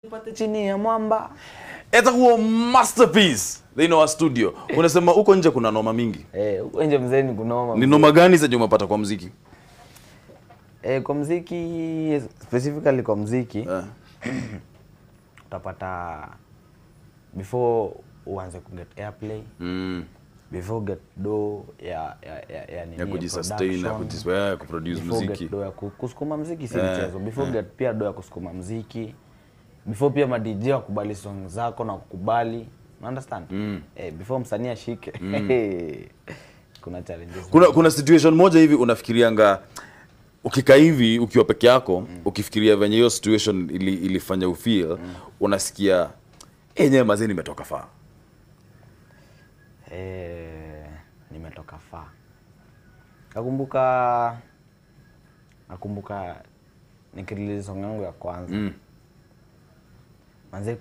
Pate chini ya mwamba. Itakuwa masterpiece. They know our studio. Unasema uko nje kuna noma mingi. Uko nje mzee ni kunoma. Ni noma gani sasa umepata kwa muziki? Kwa muziki, specifically kwa muziki. Utapata before uanze ku get airplay. Before get do ya nini ya kujisustain na kujiswaya kuproduce muziki. Do ya kusukuma muziki si mchezo. Before get pia do ya kusukuma muziki. Before pia ma DJ wakubali song zako na kukubali. You understand? Before msanii ashike. Kuna challenges. Kuna situation moja hivi unafikirianga ukikaa hivi ukiwa peke yako, ukifikiria venye hiyo situation ilifanya ufeel, unasikia enyewe mazee nimetoka faa. Nimetoka faa. Nakumbuka nikirelease song yangu ya kwanza. Manze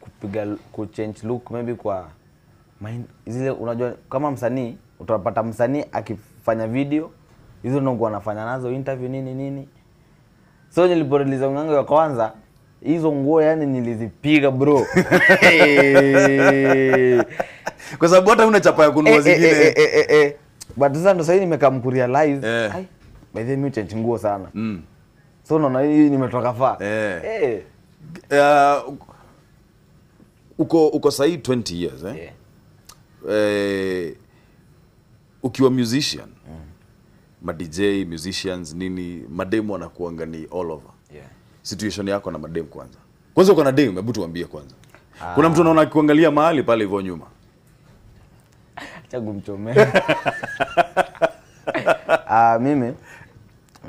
kupiga change look maybe kwa zile, unajua kama msanii utapata msanii akifanya video hizo ndo anafanya nazo interview nini. So niliporelease song yangu ya kwanza hizo nguo yani nilizipiga bro. Kwa sababu hata una chapa ya kununua zingine. But sasa ndo sasa nimekam kurealize ai by the way change nguo sana. So unaona hii nimetoka faa. Uko sahi 20 years ukiwa musician, ma DJ, musicians nini, mademo wanakuanga ni all over. Situation yako na mademo kwanza. Kwanza uko na demo, hebu tuambie kwanza. Kuna mtu anaona kuangalia mahali pale hivyo nyuma. Acha kumchomea. Mimi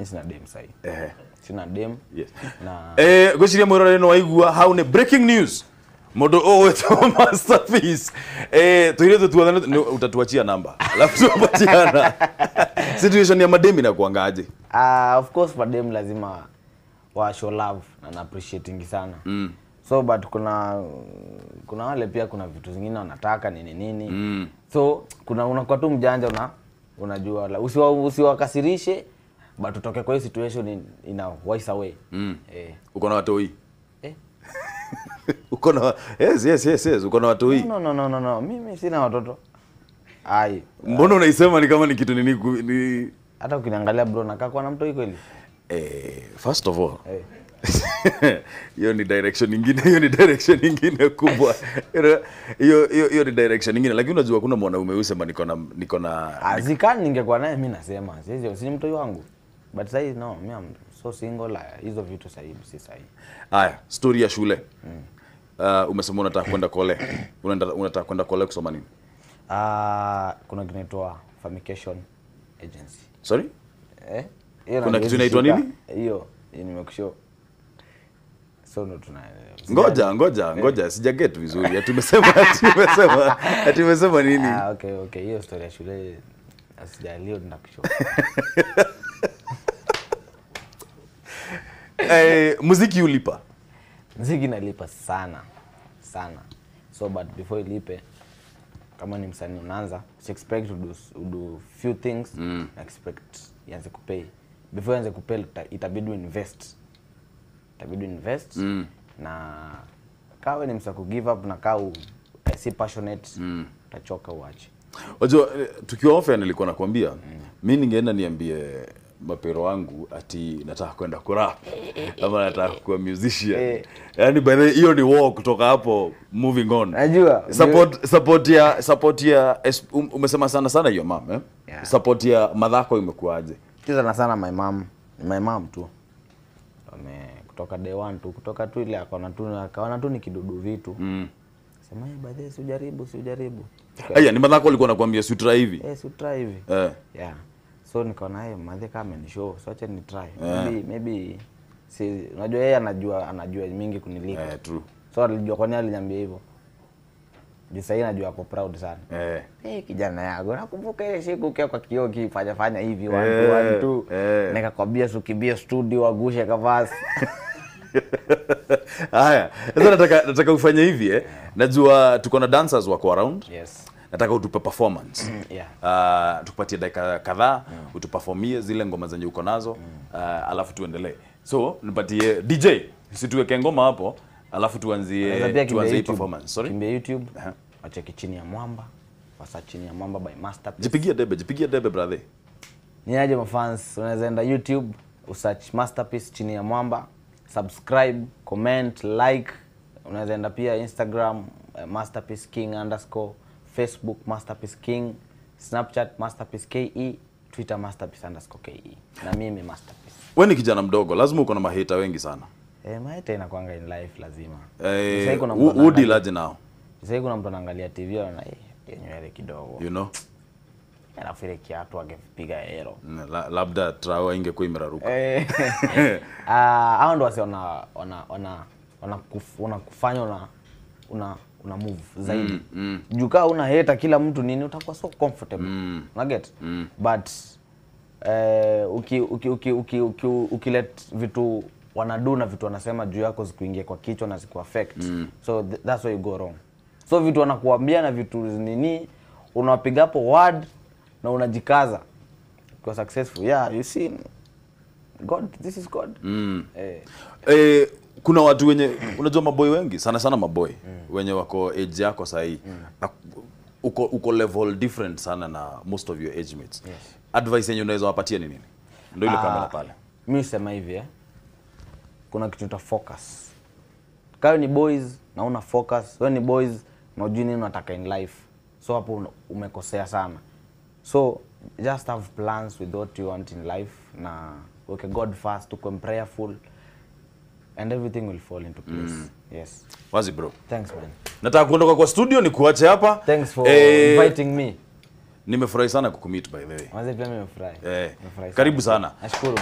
sina demo sahi. Sina dem. Yes. Na goshiria mwirore no waigua haune breaking news. Modo wetu masterpiece. Tuile tu utatuachia namba. Alafu tupatiana. Situation ya madem inakuangaje? Of course madem lazima wa show love na appreciating sana. So but kuna wale pia kuna vitu zingine wanataka nini. So unakuwa tu mjanja unajua usiwakasirishe. But utoke kwa hiyo situation in a wise way. Uko na watoi? Uko na yes. Uko na watoi? No. Mimi sina watoto. Ai. Mbona unaisema ni kama ni kitu nini? Hata ukiniangalia bro nakaa kwa na mtoi kweli? First of all. Hiyo ni direction nyingine kubwa. Hiyo ni direction nyingine, lakini unajua kuna mwanaume usema niko na azikani ningekuwa naye mimi nasema si mtoi wangu. But sasa no, mimi am so single, hizo vitu sasa hivi si sahihi. Haya, story ya shule. Umesema unataka kwenda kole. Unataka kwenda kole kusoma nini? Kuna kitu inaitwa Famication Agency. Sorry? Kuna kitu inaitwa nini? Hiyo nimekushow. So ndo Ngoja, sijaget vizuri. Tumesema nini? Okay, hiyo story ya shule asijalio ninakushow. Muziki ulipa? Muziki nalipa sana. So but before ilipe, kama ni msanii unaanza, expect to do few things, expect ianze kupay. Before ianze kupay itabidi invest. Na kawe ni msako give up na kau si passionate, utachoka uache. Unajua tukiwa off nilikuwa nakwambia, mimi ningeenda niambie mapero wangu ati nataka kwenda kurap ama nataka kuwa musician. Yaani by the hiyo ni war kutoka hapo moving on. Najua support ya umesema sana hiyo mama Support ya madhako imekuaje? Kiza sana my mom tu. Kutoka day one tu, kutoka tu ile akaona tu ni kidudu vitu. Sema by the si ujaribu. Ni madhako walikuwa nakwambia si try hivi. Si try hivi. So nikaona madhe kama ni show, so acha ni try. Maybe si unajua yeye anajua mingi kuniliko. True. So alijua kwa nini aliniambia hivyo. Sasa najua ako proud sana. Kijana yangu nakumbuka ile siku ukiwa kwa kioo kifanya hivi 1 2 nikakwambia ukimbia studio agushe kavasi. Haya, sasa nataka ufanye hivi Najua tuko na dancers wako around. Yes. Nataka utupe performance. Tukupatie dakika kadhaa utuperformie zile ngoma zenye uko nazo, alafu tuendelee. So nipatie DJ, situweke ngoma hapo alafu tuanzie performance. Sorry. Kimbia YouTube. Wacheki Chini ya Mwamba. Wasa Chini ya Mwamba by Masterpiece. Jipigia debe brother. Ni aje mafans, unaweza enda YouTube, usearch Masterpiece Chini ya Mwamba, subscribe, comment, like. Unaweza enda pia Instagram Masterpiece King _ Facebook Masterpiece King, Snapchat Masterpiece KE, Twitter Masterpiece _KE. Na mimi Masterpiece. Wewe ni kijana mdogo, lazima uko na maheta wengi sana. Maheta inakuanga in life lazima. Woody laje nao. Sasa kuna mtu anaangalia TV na nywele kidogo. You know? Alafu ile kiatu angepiga hero. Labda trao ingekuwa imeraruka. Hao ndo wase wanakufanya una move zaidi. Jukaa una hater kila mtu nini utakuwa so comfortable. Una get? But ukilet vitu wanadu na vitu wanasema juu yako zikuingia kwa kichwa na ziku affect. So that's why you go wrong. So vitu wanakuambia na vitu nini unapiga hapo word na unajikaza kwa successful. Yeah, you see God, this is God. Kuna watu wenye unajua maboy wengi sana maboy wenye wako age yako sahi. Uko level different sana na most of your age mates. Yes. Advice yenye unaweza wapatia ni nini? Ndio ile kamera pale. Mimi sema hivi kuna kitu ta focus. Kama ni boys na una focus, wewe ni boys na unajua nini unataka in life. So hapo umekosea sana. So just have plans with what you want in life na okay, God first, uko prayerful and everything will fall into place. Yes. Wazi bro. Thanks man. Nataka kuondoka kwa studio ni kuache hapa. Thanks for inviting me. Nimefurahi sana kukumeet by the way. Wazi pia nimefurahi. Karibu sana. Nashukuru.